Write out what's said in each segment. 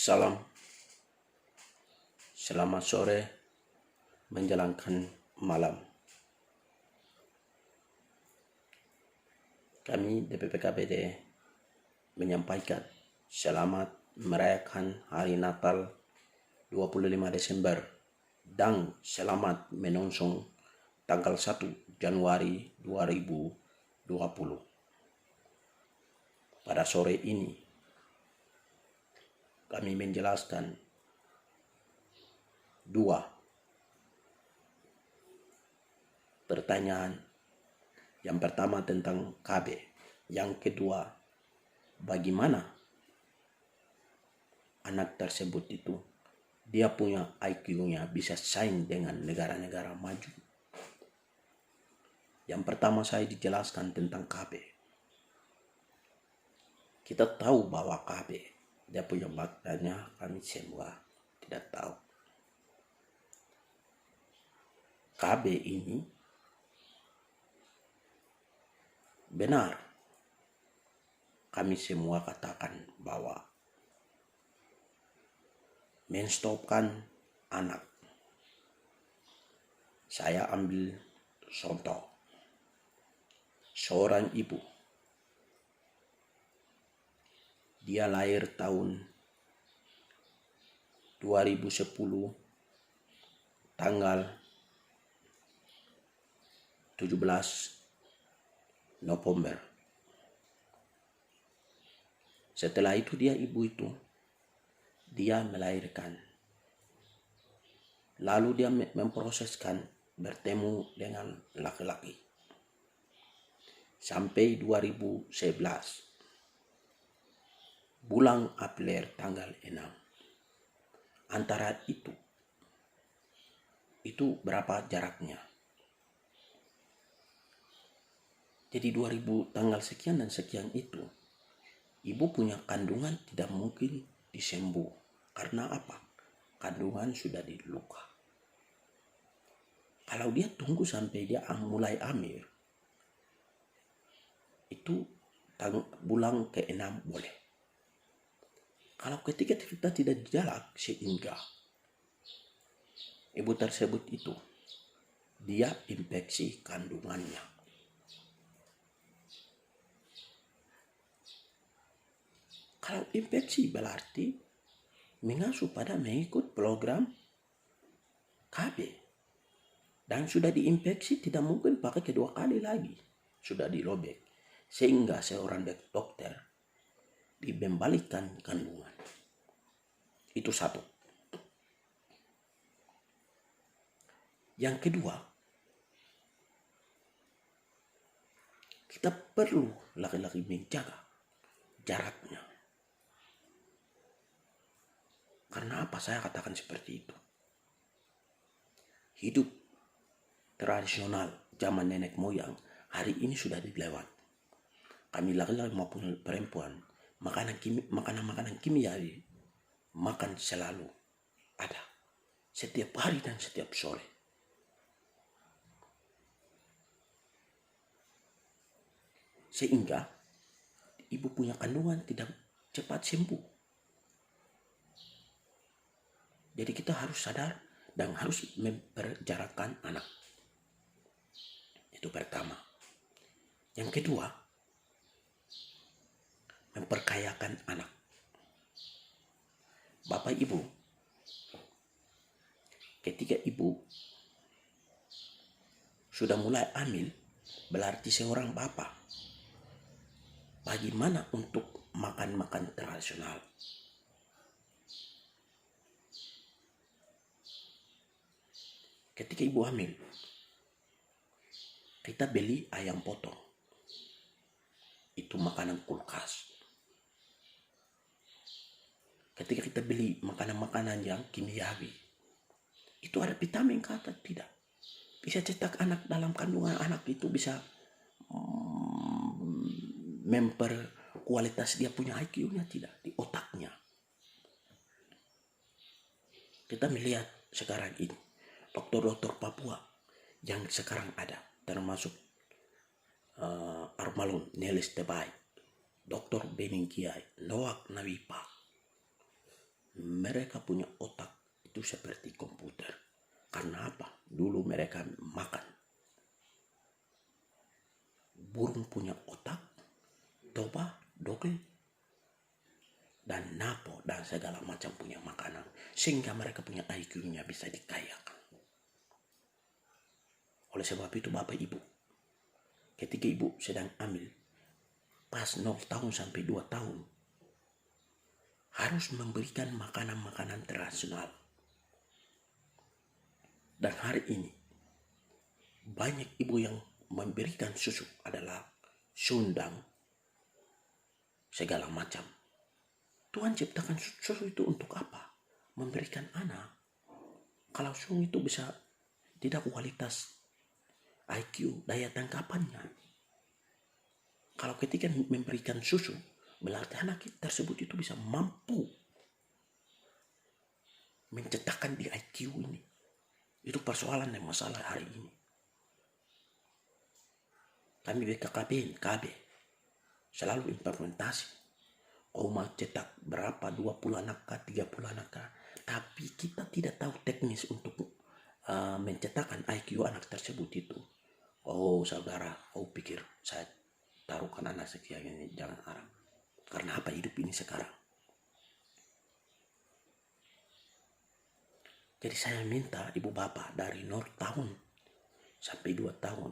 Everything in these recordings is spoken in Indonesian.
Salam, selamat sore menjalankan malam. Kami DPP KPD menyampaikan selamat merayakan Hari Natal 25 Desember dan selamat menyongsong tanggal 1 Januari 2020. Pada sore ini kami menjelaskan dua pertanyaan. Yang pertama tentang KB, yang kedua bagaimana anak tersebut itu dia punya IQ-nya bisa saing dengan negara-negara maju. Yang pertama saya dijelaskan tentang KB. Kita tahu bahwa KB dia punya maknanya, kami semua tidak tahu. KB ini benar, kami semua katakan bahwa menstopkan anak. Saya ambil contoh, seorang ibu, dia lahir tahun 2010 tanggal 17 November. Setelah itu ibu itu dia melahirkan. Lalu dia memproseskan bertemu dengan laki-laki. Sampai 2011 bulan April tanggal 6. Antara itu berapa jaraknya? Jadi 2000 tanggal sekian dan sekian itu, ibu punya kandungan tidak mungkin disembuh. Karena apa? Kandungan sudah diluka. Kalau dia tunggu sampai dia mulai hamil, itu bulan ke-6 boleh. Kalau ketika kita tidak jalan sehingga ibu tersebut itu dia infeksi kandungannya. Kalau infeksi berarti mengasuh pada mengikut program KB. Dan sudah diinfeksi tidak mungkin pakai kedua kali lagi. Sudah dirobek. Sehingga seorang dokter dikembalikan kandungan. Itu satu. Yang kedua, kita perlu laki-laki menjaga jaraknya. Karena apa saya katakan seperti itu? Hidup tradisional zaman nenek moyang hari ini sudah dilewat. Kami laki-laki maupun perempuan makanan kimiawi makan selalu ada, setiap hari dan setiap sore. Sehingga ibu punya kandungan tidak cepat sembuh. Jadi kita harus sadar dan harus memperjarakkan anak. Itu pertama. Yang kedua, memperkayakan anak. Bapak Ibu, ketika ibu sudah mulai hamil, berarti seorang bapak bagaimana untuk makan tradisional. Ketika ibu hamil, kita beli ayam potong. Itu makanan kulkas. Ketika kita beli makanan-makanan yang kimiawi, itu ada vitamin kata tidak. Bisa cetak anak dalam kandungan anak itu bisa kualitas dia punya IQ-nya tidak di otaknya. Kita melihat sekarang ini dokter-dokter Papua yang sekarang ada, termasuk Armalun Nelis Tebai, Dr. Bening Kiai, Noak Nawipa, mereka punya otak itu seperti komputer. Karena apa? Dulu mereka makan. Burung punya otak, toba, doge, dan napo, dan segala macam punya makanan. Sehingga mereka punya IQ-nya bisa dikayakan. Oleh sebab itu Bapak Ibu, ketika Ibu sedang hamil, pas 0 tahun sampai 2 tahun, harus memberikan makanan-makanan tradisional. Dan hari ini, banyak ibu yang memberikan susu adalah sundang, segala macam. Tuhan ciptakan susu itu untuk apa? Memberikan anak. Kalau susu itu bisa tidak kualitas IQ, daya tangkapannya. Kalau ketika memberikan susu, berarti anak tersebut itu bisa mampu mencetakkan di IQ ini. Itu persoalan dan masalah hari ini. Kami BKKBN, KB, selalu implementasi. Kau mau cetak berapa, 20 anak kah, 30 anak kah. Tapi kita tidak tahu teknis untuk mencetakkan IQ anak tersebut itu. Oh saudara, kau pikir saya taruhkan anak sekian ini, jangan harap. Karena apa hidup ini sekarang? Jadi saya minta ibu bapak dari 0 tahun sampai 2 tahun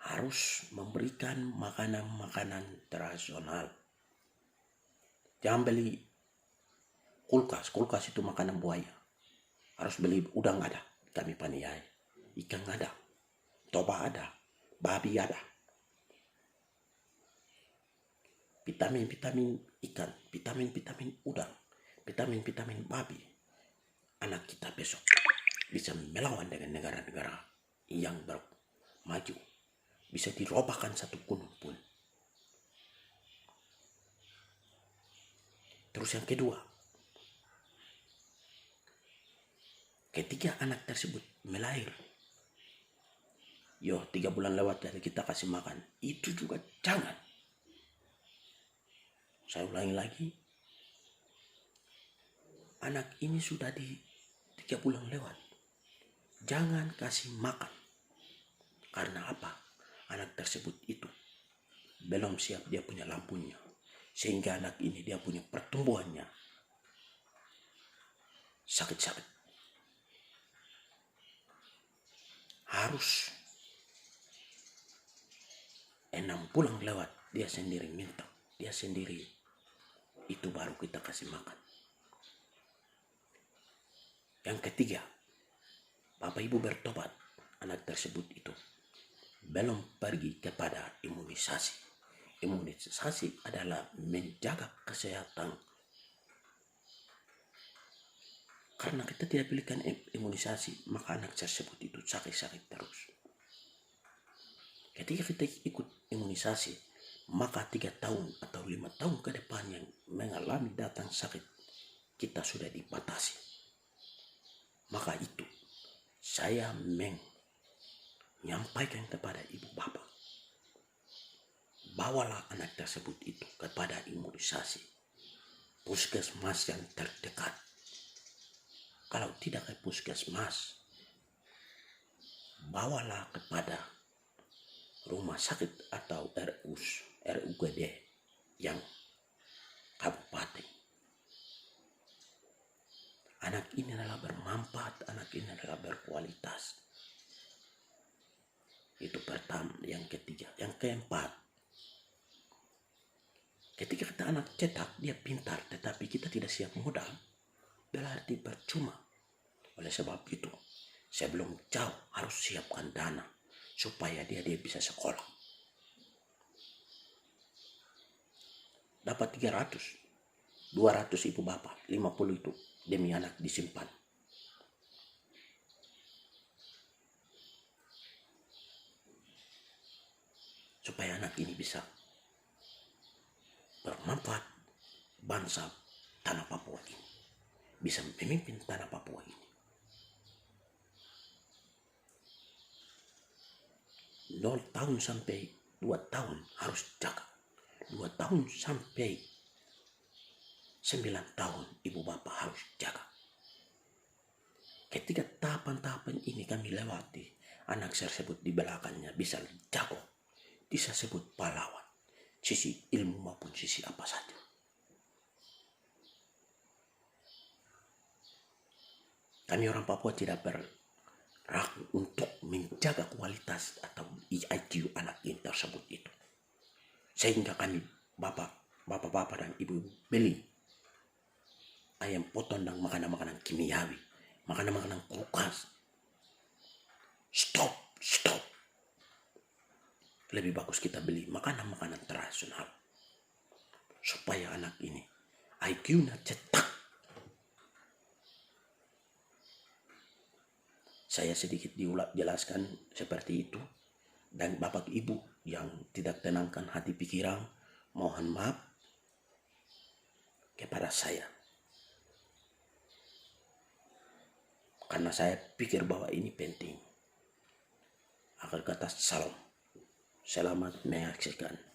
harus memberikan makanan-makanan tradisional. Jangan beli kulkas itu makanan buaya. Harus beli udang ada, kami paniai. Ikan ada, toba ada, babi ada. Vitamin-vitamin ikan, vitamin-vitamin udang, vitamin-vitamin babi. Anak kita besok bisa melawan dengan negara-negara yang maju. Bisa dirobohkan satu gunung pun. Terus yang kedua, ketika anak tersebut melahir, 3 bulan lewat dari kita kasih makan, itu juga jangan. Saya ulangi lagi, anak ini sudah di 3 bulan lewat, jangan kasih makan. Karena apa? Anak tersebut itu belum siap, dia punya lampunya. Sehingga anak ini dia punya pertumbuhannya sakit-sakit. Harus 6 bulan lewat, dia sendiri minta, dia sendiri, itu baru kita kasih makan. Yang ketiga, Bapak Ibu bertobat, anak tersebut itu belum pergi kepada imunisasi. Imunisasi adalah menjaga kesehatan. Karena kita tidak berikan imunisasi, maka anak tersebut itu sakit-sakit terus. Ketika kita ikut imunisasi, maka 3 tahun atau 5 tahun ke depan yang mengalami datang sakit, kita sudah dibatasi. Maka itu saya menyampaikan kepada ibu bapak, bawalah anak tersebut itu kepada imunisasi puskesmas yang terdekat. Kalau tidak ke puskesmas, bawalah kepada rumah sakit atau RUGD yang kabupaten. Anak ini adalah bermanfaat, anak ini adalah berkualitas. Itu pertama. Yang ketiga. Yang keempat, ketika kita anak cetak, dia pintar, tetapi kita tidak siap modal, berarti percuma. Oleh sebab itu, sebelum jauh harus siapkan dana, supaya dia bisa sekolah. Dapat 300, 200 ibu bapak, 50 itu demi anak disimpan. Supaya anak ini bisa bermanfaat bangsa tanah Papua ini. Bisa memimpin tanah Papua ini. 0 tahun sampai 2 tahun harus jaga. 2 tahun sampai 9 tahun ibu bapak harus jaga. Ketika tahapan-tahapan ini kami lewati, anak tersebut di belakangnya bisa jago, bisa sebut pahlawan, sisi ilmu maupun sisi apa saja. Kami orang Papua tidak berragu untuk menjaga kualitas atau IQ anak ini tersebut itu. Sehingga kami bapak-bapak dan ibu beli ayam potong dan makanan-makanan kimiawi, makanan-makanan kulkas. Stop. Lebih bagus kita beli makanan-makanan tradisional. Supaya anak ini IQ-nya cetak. Saya sedikit jelaskan seperti itu. Dan bapak ibu yang tidak tenangkan hati pikiran, mohon maaf kepada saya. Karena saya pikir bahwa ini penting. Akhir kata salam. Selamat menyaksikan.